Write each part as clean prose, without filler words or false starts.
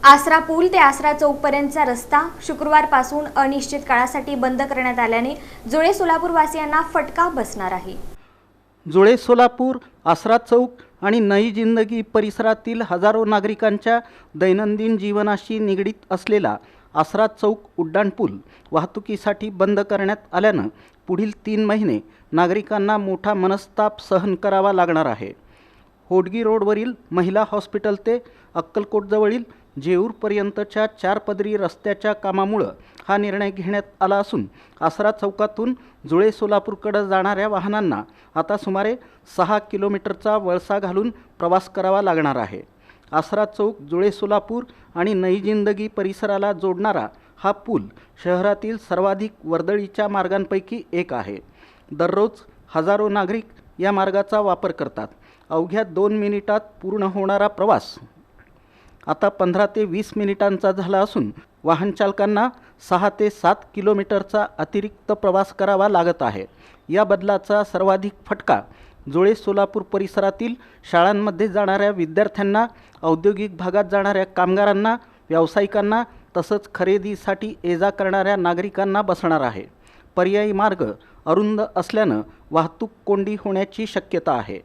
आसरा पूल ते आसरा चौकपर्यंतचा रस्ता शुक्रवारपासून अनिश्चित काळासाठी बंद करण्यात आल्याने जुळे सोलापूर वासियांना फटका बसणार आहे। जुळे सोलापूर, आसरा चौक आणि नई जिंदगी परिसरातील हजारो नागरिकांच्या दैनंदिन जीवनाशी निगडीत असलेला आसरा चौक उड्डाणपूल वाहतुकीसाठी बंद करण्यात आल्यानं पुढील 3 महिने नागरिकांना मोठा मनस्ताप सहन करावा लागणार आहे। होडगी रोडवरील महिला हॉस्पिटल ते अक्कलकोटजवळील जेऊरपर्यंतच्या 4 पदरी रस्त्याच्या कामामुळे हा निर्णय घेण्यात आला असून आसरा चौकातून जुळे सोलापूरकडे जाणाऱ्या वाहनांना आता सुमारे 6 किलोमीटरचा वळसा घालून प्रवास करावा लागणार आहे। आसरा चौक जुळे सोलापूर आणि नई जिंदगी परिसराला जोडणारा हा पूल शहरातील सर्वाधिक वर्दळीच्या मार्गांपैकी एक आहे। दररोज हजारो नागरिक या मार्गाचा वापर करतात। अवघ्या 2 मिनिटात पूर्ण होणारा प्रवास आता 15 ते 20 मिनिटांचा झाला असून वाहन चालकांना 6 ते 7 किलोमीटरचा अतिरिक्त प्रवास करावा लागत आहे। या बदलाचा सर्वाधिक फटका जुळे सोलापूर परिसरातील शाळांमध्ये जाणाऱ्या विद्यार्थ्यांना, औद्योगिक भागात जाणाऱ्या कामगारांना, व्यावसायिकांना तसंच खरेदीसाठी ये-जा करणाऱ्या नागरिकांना बसणार आहे। पर्यायी मार्ग अरुंद असल्यानं वाहतूक कोंडी होण्याची शक्यता आहे।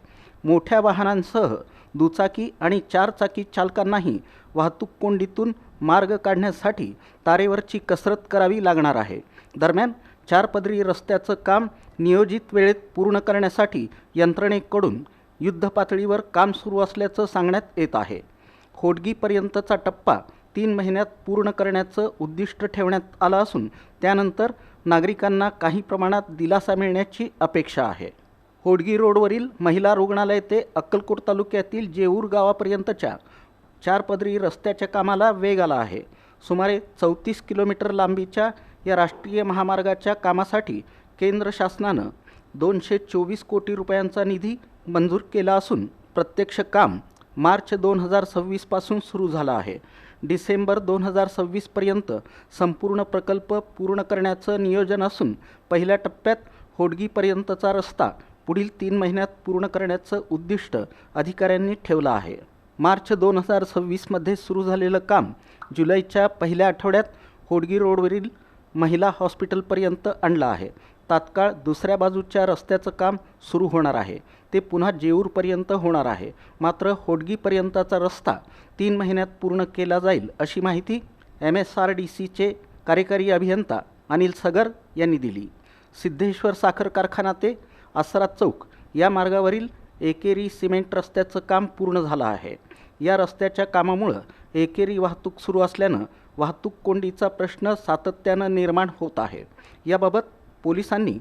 मोठ्या वाहनांसह दुचाकी आणि 4 चाकी चालकांनाही वाहतूक कोंडीतून मार्ग काढण्यासाठी तारेवरची कसरत करावी लागणार आहे। दरम्यान 4 पदरी रस्त्याचं काम नियोजित वेळेत पूर्ण करण्यासाठी यंत्रणेकडून युद्धपातळीवर काम सुरू असल्याचं सांगण्यात येत आहे। होडगीपर्यंतचा टप्पा 3 महिन्यात पूर्ण करण्याचं उद्दिष्ट ठेवण्यात आलं असून त्यानंतर नागरिकांना काही प्रमाणात दिलासा मिळण्याची अपेक्षा आहे। होडगी रोडवरील महिला रुग्णालय ते अक्कलकोट तालुक्यातील जेऊर गावापर्यंतच्या 4 पदरी रस्त्याच्या कामाला वेग आला आहे। सुमारे 34 किलोमीटर लांबीच्या या राष्ट्रीय महामार्गाच्या कामासाठी केंद्र शासनानं 224 कोटी रुपयांचा निधी मंजूर केला असून प्रत्यक्ष काम मार्च 2026 पासून सुरू झालं आहे। डिसेंबर 2026 पर्यंत संपूर्ण प्रकल्प पूर्ण करण्याचं नियोजन असून पहिल्या टप्प्यात होडगीपर्यंतचा रस्ता पुढील 3 महिन्यात पूर्ण करण्याचं उद्दिष्ट अधिकाऱ्यांनी ठेवलं आहे। मार्च 2026 मध्ये सुरू झालेलं काम जुलैच्या पहिल्या आठवड्यात होडगी रोडवरील महिला हॉस्पिटलपर्यंत आणलं आहे। तात्काळ दुसऱ्या बाजूच्या रस्त्याचं काम सुरू होणार आहे, ते पुन्हा जेऊरपर्यंत होणार आहे। मात्र होडगीपर्यंतचा रस्ता 3 महिन्यात पूर्ण केला जाईल अशी माहिती MSRDCचे कार्यकारी अभियंता अनिल सगर यांनी दिली। सिद्धेश्वर साखर कारखाना ते आसरा चौक या मार्गावरील एकेरी सिमेंट रस्त्याचं काम पूर्ण झालं आहे। या रस्त्याच्या कामामुळे एकेरी वाहतूक सुरू असल्यानं वाहतूक कोंडीचा प्रश्न सातत्यानं निर्माण होत आहे। याबाबत पोलिसांनी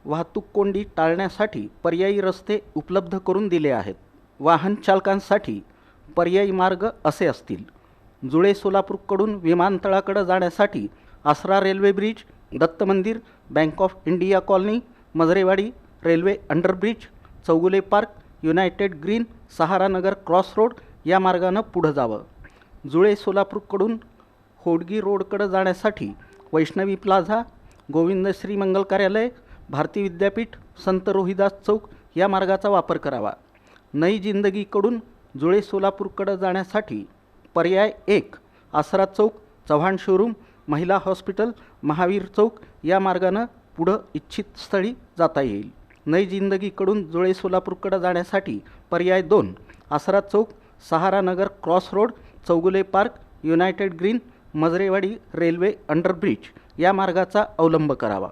वाहतूक कोंडी टाळण्यासाठी पर्यायी रस्ते उपलब्ध करून दिले आहेत। वाहन चालकांसाठी पर्यायी मार्ग असे असतील: जुळे सोलापूरकडून विमानतळाकडे जाण्यासाठी आसरा रेल्वे ब्रिज, दत्त मंदिर, bank of India colony, Majarewadi railway underbridge, Chougule park, united green, Sahara Nagar cross road या मार्गानं पुढं जावं। जुळे सोलापूरकडून होडगी रोडकडे जाण्यासाठी वैष्णवी प्लाझा, गोविंद श्री मंगल कार्यालय, भारती विद्यापीठ, संत रोहिदास चौक या मार्गाचा वापर करावा। नई जिंदगीकडून जुळे सोलापूरकडे जाण्यासाठी पर्याय 1 आसरा चौक, चव्हाण शोरूम, महिला हॉस्पिटल, महावीर चौक या मार्गानं पुढं इच्छित स्थळी जाता येईल। नई जिंदगीकडून जुळे सोलापूरकडे जाण्यासाठी पर्याय 2 Aasra Chowk, Sahara Nagar cross road, Chougule park, united green, Majarewadi railway underbridge या मार्गाचा अवलंब करावा।